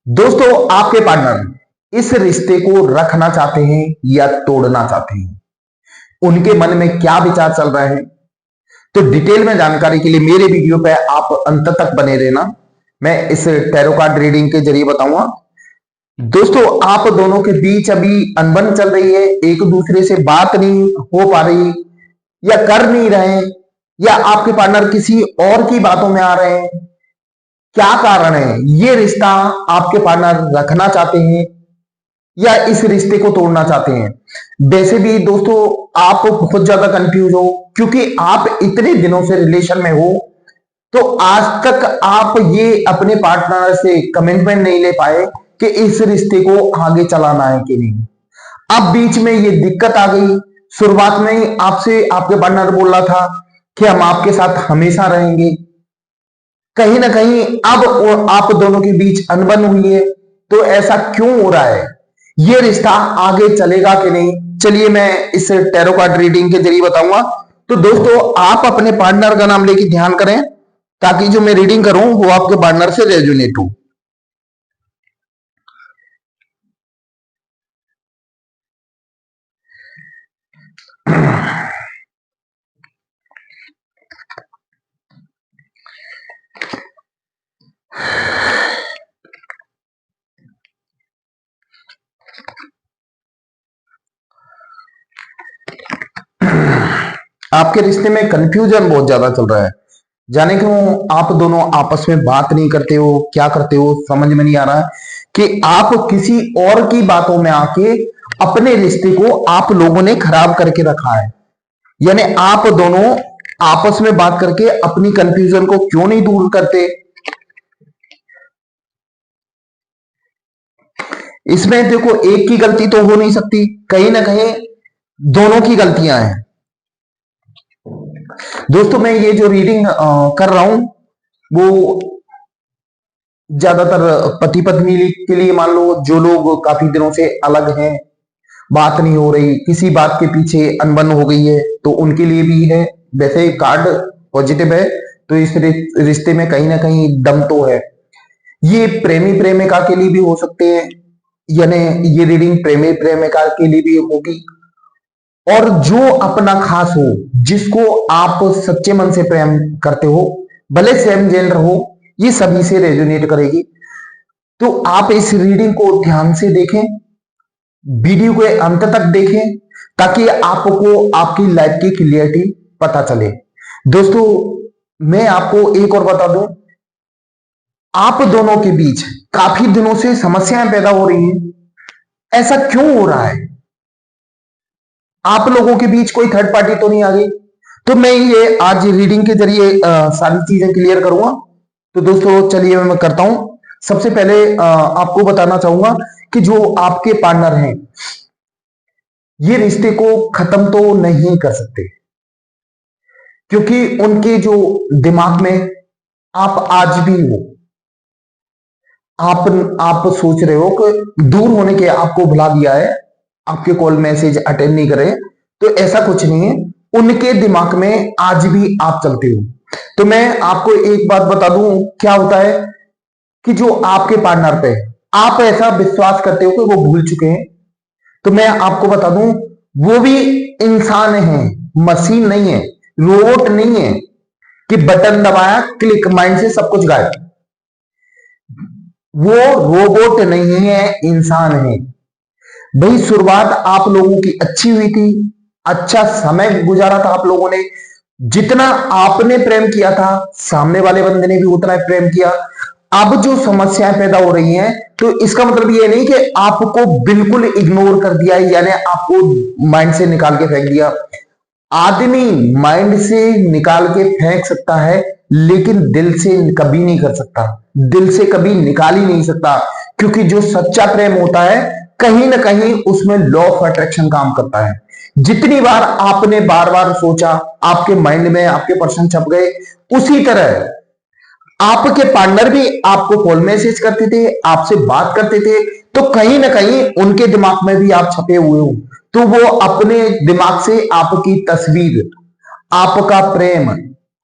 दोस्तों, आपके पार्टनर इस रिश्ते को रखना चाहते हैं या तोड़ना चाहते हैं? उनके मन में क्या विचार चल रहा है? तो डिटेल में जानकारी के लिए मेरे वीडियो पे आप अंत तक बने रहना। मैं इस टैरो कार्ड रीडिंग के जरिए बताऊंगा। दोस्तों, आप दोनों के बीच अभी अनबन चल रही है, एक दूसरे से बात नहीं हो पा रही या कर नहीं रहे, या आपके पार्टनर किसी और की बातों में आ रहे हैं। क्या कारण है? ये रिश्ता आपके पार्टनर रखना चाहते हैं या इस रिश्ते को तोड़ना चाहते हैं? वैसे भी दोस्तों, आप बहुत ज्यादा कंफ्यूज हो, क्योंकि आप इतने दिनों से रिलेशन में हो, तो आज तक आप ये अपने पार्टनर से कमिटमेंट नहीं ले पाए कि इस रिश्ते को आगे चलाना है कि नहीं। अब बीच में ये दिक्कत आ गई। शुरुआत में ही आपसे आपके पार्टनर बोल रहा था कि हम आपके साथ हमेशा रहेंगे। कहीं ना कहीं अब आप दोनों के बीच अनबन हुई है। तो ऐसा क्यों हो रहा है? ये रिश्ता आगे चलेगा कि नहीं? चलिए मैं इस टैरो कार्ड रीडिंग के जरिए बताऊंगा। तो दोस्तों, आप अपने पार्टनर का नाम लेके ध्यान करें, ताकि जो मैं रीडिंग करूं वो आपके पार्टनर से रेजोनेट हो। आपके रिश्ते में कंफ्यूजन बहुत ज्यादा चल रहा है। जाने क्यों आप दोनों आपस में बात नहीं करते हो, क्या करते हो समझ में नहीं आ रहा है कि आप किसी और की बातों में आके अपने रिश्ते को आप लोगों ने खराब करके रखा है। यानी आप दोनों आपस में बात करके अपनी कंफ्यूजन को क्यों नहीं दूर करते? इसमें देखो, एक की गलती तो हो नहीं सकती, कहीं ना कहीं दोनों की गलतियां हैं। दोस्तों, मैं ये जो रीडिंग कर रहा हूं वो ज्यादातर पति पत्नी के लिए, मान लो जो लोग काफी दिनों से अलग हैं, बात नहीं हो रही, किसी बात के पीछे अनबन हो गई है, तो उनके लिए भी है। वैसे कार्ड पॉजिटिव है, तो इस रिश्ते में कहीं ना कहीं दम तो है। ये प्रेमी प्रेमिका के लिए भी हो सकते हैं, यानी ये रीडिंग प्रेमी प्रेमिका के लिए भी होगी। और जो अपना खास हो, जिसको आप सच्चे मन से प्रेम करते हो, भले सेम जेंडर हो, ये सभी से रेजोनेट करेगी। तो आप इस रीडिंग को ध्यान से देखें, वीडियो के अंत तक देखें, ताकि आपको आपकी लाइफ की क्लियरिटी पता चले। दोस्तों, मैं आपको एक और बता दूं, आप दोनों के बीच काफी दिनों से समस्याएं पैदा हो रही हैं। ऐसा क्यों हो रहा है? आप लोगों के बीच कोई थर्ड पार्टी तो नहीं आ गई? तो मैं ये आज रीडिंग के जरिए सारी चीजें क्लियर करूंगा। तो दोस्तों, चलिए मैं करता हूं। सबसे पहले आपको बताना चाहूंगा कि जो आपके पार्टनर हैं, ये रिश्ते को खत्म तो नहीं कर सकते, क्योंकि उनके जो दिमाग में आप आज भी हो। आप सोच रहे हो कि दूर होने के आपको भुला दिया है, आपके कॉल मैसेज अटेंड नहीं करे, तो ऐसा कुछ नहीं है। उनके दिमाग में आज भी आप चलते हो। तो मैं आपको एक बात बता दूं, क्या होता है कि जो आपके पार्टनर पे आप ऐसा विश्वास करते हो कि वो भूल चुके हैं, तो मैं आपको बता दूं, वो भी इंसान है, मशीन नहीं है, रोबोट नहीं है कि बटन दबाया क्लिक माइंड से सब कुछ गायब। वो रोबोट नहीं है, इंसान है। भाई, शुरुआत आप लोगों की अच्छी हुई थी, अच्छा समय गुजारा था आप लोगों ने। जितना आपने प्रेम किया था, सामने वाले बंदे ने भी उतना प्रेम किया। अब जो समस्याएं पैदा हो रही हैं, तो इसका मतलब ये नहीं कि आपको बिल्कुल इग्नोर कर दिया, यानी आपको माइंड से निकाल के फेंक दिया। आदमी माइंड से निकाल के फेंक सकता है, लेकिन दिल से कभी नहीं कर सकता, दिल से कभी निकाल ही नहीं सकता। क्योंकि जो सच्चा प्रेम होता है, कहीं ना कहीं उसमें लॉ ऑफ अट्रैक्शन काम करता है। जितनी बार आपने बार बार सोचा, आपके माइंड में आपके पर्सन छप गए, उसी तरह आपके पार्टनर भी आपको कॉल मैसेज करते थे, आपसे बात करते थे, तो कहीं ना कहीं उनके दिमाग में भी आप छपे हुए हो। तो वो अपने दिमाग से आपकी तस्वीर, आपका प्रेम,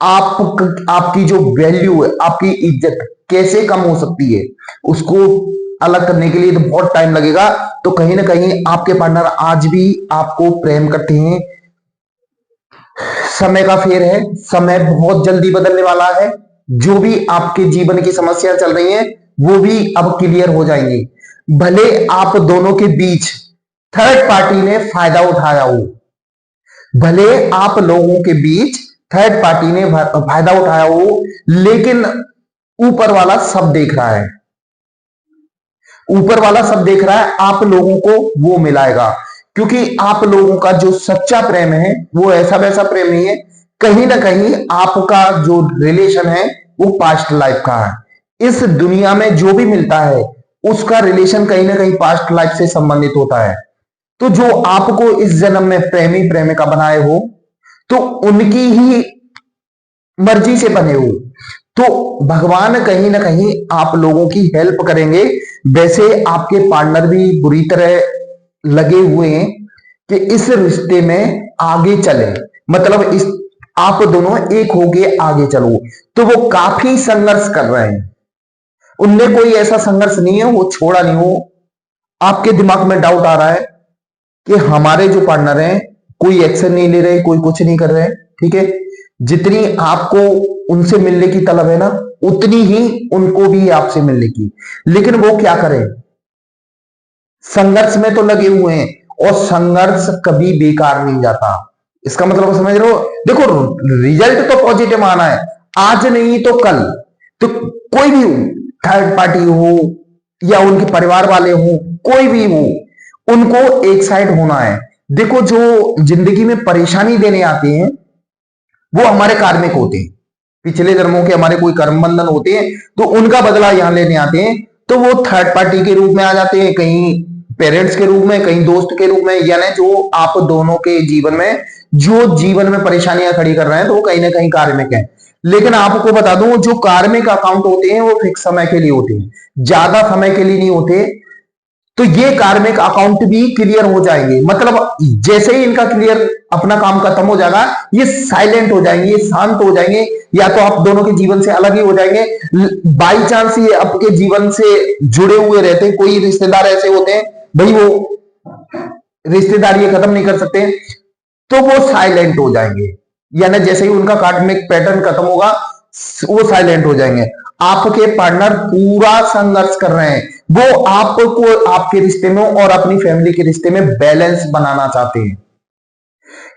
आपकी जो वैल्यू है, आपकी इज्जत कैसे कम हो सकती है, उसको अलग करने के लिए तो बहुत टाइम लगेगा। तो कहीं ना कहीं आपके पार्टनर आज भी आपको प्रेम करते हैं। समय का फेर है, समय बहुत जल्दी बदलने वाला है। जो भी आपके जीवन की समस्या चल रही है वो भी अब क्लियर हो जाएंगी। भले आप दोनों के बीच थर्ड पार्टी ने फायदा उठाया हो, भले आप लोगों के बीच थर्ड पार्टी ने फायदा उठाया हो, लेकिन ऊपर वाला सब देख रहा है। ऊपर वाला सब देख रहा है, आप लोगों को वो मिलाएगा। क्योंकि आप लोगों का जो सच्चा प्रेम है वो ऐसा वैसा प्रेम नहीं है। कहीं ना कहीं आपका जो रिलेशन है वो पास्ट लाइफ का है। इस दुनिया में जो भी मिलता है उसका रिलेशन कहीं ना कहीं पास्ट लाइफ से संबंधित होता है। तो जो आपको इस जन्म में प्रेमी प्रेमिका बनाए हो तो उनकी ही मर्जी से बने हो, तो भगवान कहीं ना कहीं आप लोगों की हेल्प करेंगे। वैसे आपके पार्टनर भी बुरी तरह लगे हुए हैं कि इस रिश्ते में आगे चले, मतलब इस आप दोनों एक होके आगे चलो। तो वो काफी संघर्ष कर रहे हैं। उनमें कोई ऐसा संघर्ष नहीं है, वो छोड़ा नहीं हो। आपके दिमाग में डाउट आ रहा है कि हमारे जो पार्टनर हैं कोई एक्शन नहीं ले रहे, कोई कुछ नहीं कर रहे, ठीक है। जितनी आपको उनसे मिलने की तलब है ना, उतनी ही उनको भी आपसे मिलने की। लेकिन वो क्या करें, संघर्ष में तो लगे हुए हैं और संघर्ष कभी बेकार नहीं जाता। इसका मतलब समझ रहे हो। देखो, रिजल्ट तो पॉजिटिव आना है, आज नहीं तो कल। तो कोई भी थर्ड पार्टी हो या उनके परिवार वाले हो, कोई भी हो, उनको एक साइड होना है। देखो, जो जिंदगी में परेशानी देने आते हैं वो हमारे कार्मिक होते हैं। पिछले जन्मों के हमारे कोई कर्म बंधन होते हैं तो उनका बदला यहां लेने आते हैं। तो वो थर्ड पार्टी के रूप में आ जाते हैं, कहीं पेरेंट्स के रूप में, कहीं दोस्त के रूप में, यानी जो आप दोनों के जीवन में जो जीवन में परेशानियां खड़ी कर रहे हैं तो वो कहीं ना कहीं कार्मिक है। लेकिन आपको बता दूं, जो कार्मिक अकाउंट होते हैं वो फिक्स समय के लिए होते हैं, ज्यादा समय के लिए नहीं होते। तो ये कार्मिक अकाउंट भी क्लियर हो जाएंगे, मतलब जैसे ही इनका क्लियर अपना काम खत्म हो जाएगा ये साइलेंट हो जाएंगे, ये शांत हो जाएंगे, या तो आप दोनों के जीवन से अलग ही हो जाएंगे। बाई चांस ये आपके जीवन से जुड़े हुए रहते हैं, कोई रिश्तेदार ऐसे होते हैं भाई वो रिश्तेदार ये खत्म नहीं कर सकते, तो वो साइलेंट हो जाएंगे। यानी जैसे ही उनका कार्मिक पैटर्न खत्म होगा वो साइलेंट हो जाएंगे। आपके पार्टनर पूरा संघर्ष कर रहे हैं, वो आपको आपके रिश्ते में और अपनी फैमिली के रिश्ते में बैलेंस बनाना चाहते हैं।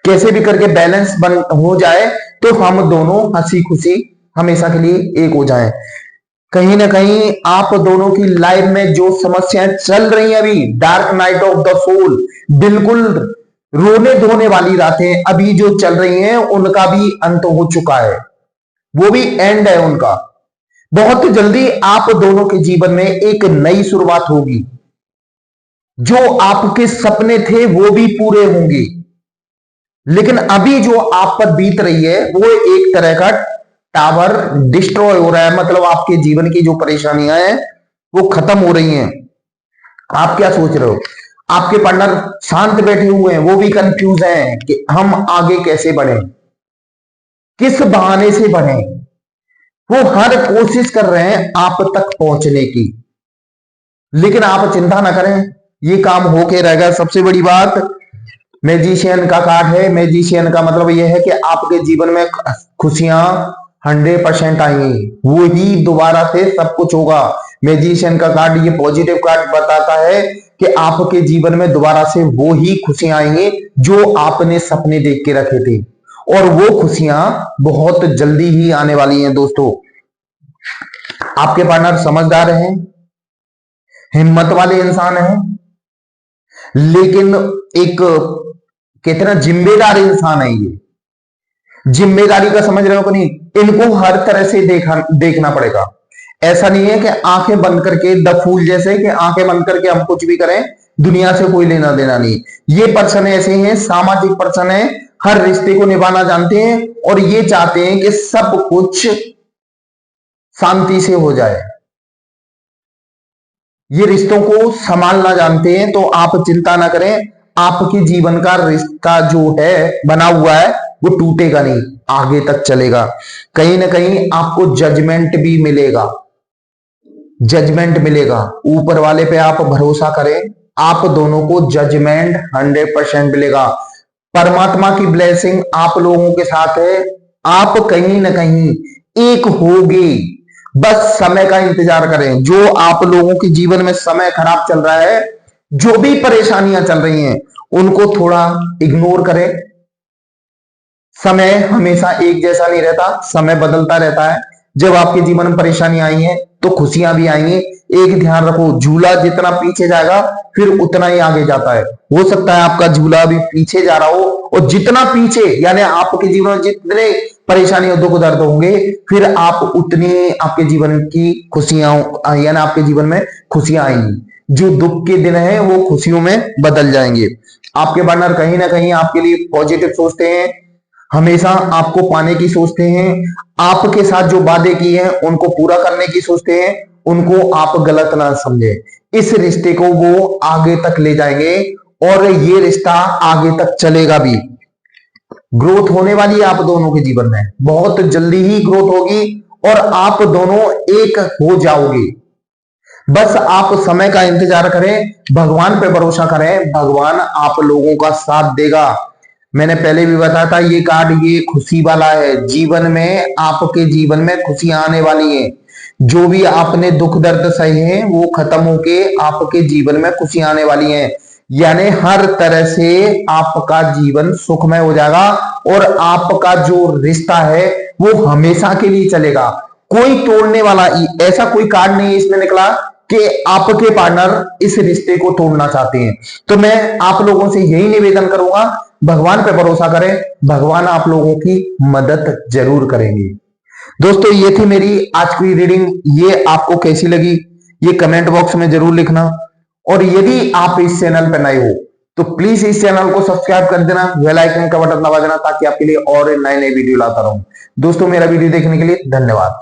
कैसे भी करके बैलेंस बन हो जाए तो हम दोनों हंसी खुशी हमेशा के लिए एक हो जाएं। कहीं ना कहीं आप दोनों की लाइफ में जो समस्याएं चल रही हैं अभी, dark night of the soul, बिल्कुल रोने धोने वाली रातें अभी जो चल रही हैं उनका भी अंत हो चुका है, वो भी एंड है उनका। बहुत जल्दी आप दोनों के जीवन में एक नई शुरुआत होगी। जो आपके सपने थे वो भी पूरे होंगे। लेकिन अभी जो आप पर बीत रही है वो एक तरह का टावर डिस्ट्रॉय हो रहा है, मतलब आपके जीवन की जो परेशानियां हैं वो खत्म हो रही हैं। आप क्या सोच रहे हो, आपके पार्टनर शांत बैठे हुए हैं, वो भी कंफ्यूज हैं कि हम आगे कैसे बढ़े, किस बहाने से बढ़े। वो हर कोशिश कर रहे हैं आप तक पहुंचने की, लेकिन आप चिंता ना करें, ये काम होके रहेगा। सबसे बड़ी बात, मैजिशियन का कार्ड है। मैजिशियन का मतलब यह है कि आपके जीवन में खुशियां 100% आएंगी, वो ही दोबारा से सब कुछ होगा। मैजिशियन का कार्ड ये पॉजिटिव कार्ड बताता है कि आपके जीवन में दोबारा से वो ही खुशियां आएंगी जो आपने सपने देख के रखे थे, और वो खुशियां बहुत जल्दी ही आने वाली हैं। दोस्तों, आपके पार्टनर समझदार हैं, हिम्मत वाले इंसान हैं, लेकिन एक कितना जिम्मेदार इंसान है ये। जिम्मेदारी का समझ रहे हो कि नहीं, इनको हर तरह से देखना पड़ेगा। ऐसा नहीं है कि आंखें बंद करके, द फूल जैसे कि आंखें बंद करके हम कुछ भी करें, दुनिया से कोई लेना देना नहीं। ये पर्सन ऐसे हैं, सामाजिक पर्सन है, हर रिश्ते को निभाना जानते हैं और ये चाहते हैं कि सब कुछ शांति से हो जाए। ये रिश्तों को संभालना जानते हैं। तो आप चिंता ना करें, आपके जीवन का रिश्ता जो है बना हुआ है वो टूटेगा नहीं, आगे तक चलेगा। कहीं ना कहीं आपको जजमेंट भी मिलेगा। जजमेंट मिलेगा। ऊपर वाले पे आप भरोसा करें, आप दोनों को जजमेंट 100% मिलेगा। परमात्मा की ब्लेसिंग आप लोगों के साथ है, आप कहीं ना कहीं एक होगे। बस समय का इंतजार करें। जो आप लोगों के जीवन में समय खराब चल रहा है, जो भी परेशानियां चल रही हैं, उनको थोड़ा इग्नोर करें। समय हमेशा एक जैसा नहीं रहता, समय बदलता रहता है। जब आपके जीवन में परेशानी आई है तो खुशियां भी आएंगी। एक ध्यान रखो, झूला जितना पीछे जाएगा फिर उतना ही आगे जाता है। हो सकता है आपका झूला अभी पीछे जा रहा हो, और जितना पीछे यानी आपके जीवन में जितने परेशानी और दुख दर्द होंगे, फिर आप उतनी आपके जीवन की खुशियां यानी आपके जीवन में खुशियां आएंगी। जो दुख के दिन है वो खुशियों में बदल जाएंगे। आपके पार्टनर कहीं ना कहीं आपके लिए पॉजिटिव सोचते हैं, हमेशा आपको पाने की सोचते हैं, आपके साथ जो वादे किए हैं उनको पूरा करने की सोचते हैं। उनको आप गलत ना समझें। इस रिश्ते को वो आगे तक ले जाएंगे और ये रिश्ता आगे तक चलेगा भी। ग्रोथ होने वाली है आप दोनों के जीवन में, बहुत जल्दी ही ग्रोथ होगी और आप दोनों एक हो जाओगे। बस आप समय का इंतजार करें, भगवान पे भरोसा करें, भगवान आप लोगों का साथ देगा। मैंने पहले भी बताया था, ये कार्ड ये खुशी वाला है। जीवन में आपके जीवन में खुशियां आने वाली हैं। जो भी आपने दुख दर्द सहे हैं वो खत्म होके आपके जीवन में खुशियां आने वाली हैं। यानी हर तरह से आपका जीवन सुखमय हो जाएगा और आपका जो रिश्ता है वो हमेशा के लिए चलेगा। कोई तोड़ने वाला ऐसा कोई कार्ड नहीं इसमें निकला कि आपके पार्टनर इस रिश्ते को तोड़ना चाहते हैं। तो मैं आप लोगों से यही निवेदन करूंगा, भगवान पे भरोसा करें, भगवान आप लोगों की मदद जरूर करेंगे। दोस्तों ये थी मेरी आज की रीडिंग। ये आपको कैसी लगी ये कमेंट बॉक्स में जरूर लिखना। और यदि आप इस चैनल पर नए हो तो प्लीज इस चैनल को सब्सक्राइब कर देना, बेल आइकन का बटन दबा देना, ताकि आपके लिए और नए नए वीडियो लाता रहूं। दोस्तों मेरा वीडियो देखने के लिए धन्यवाद।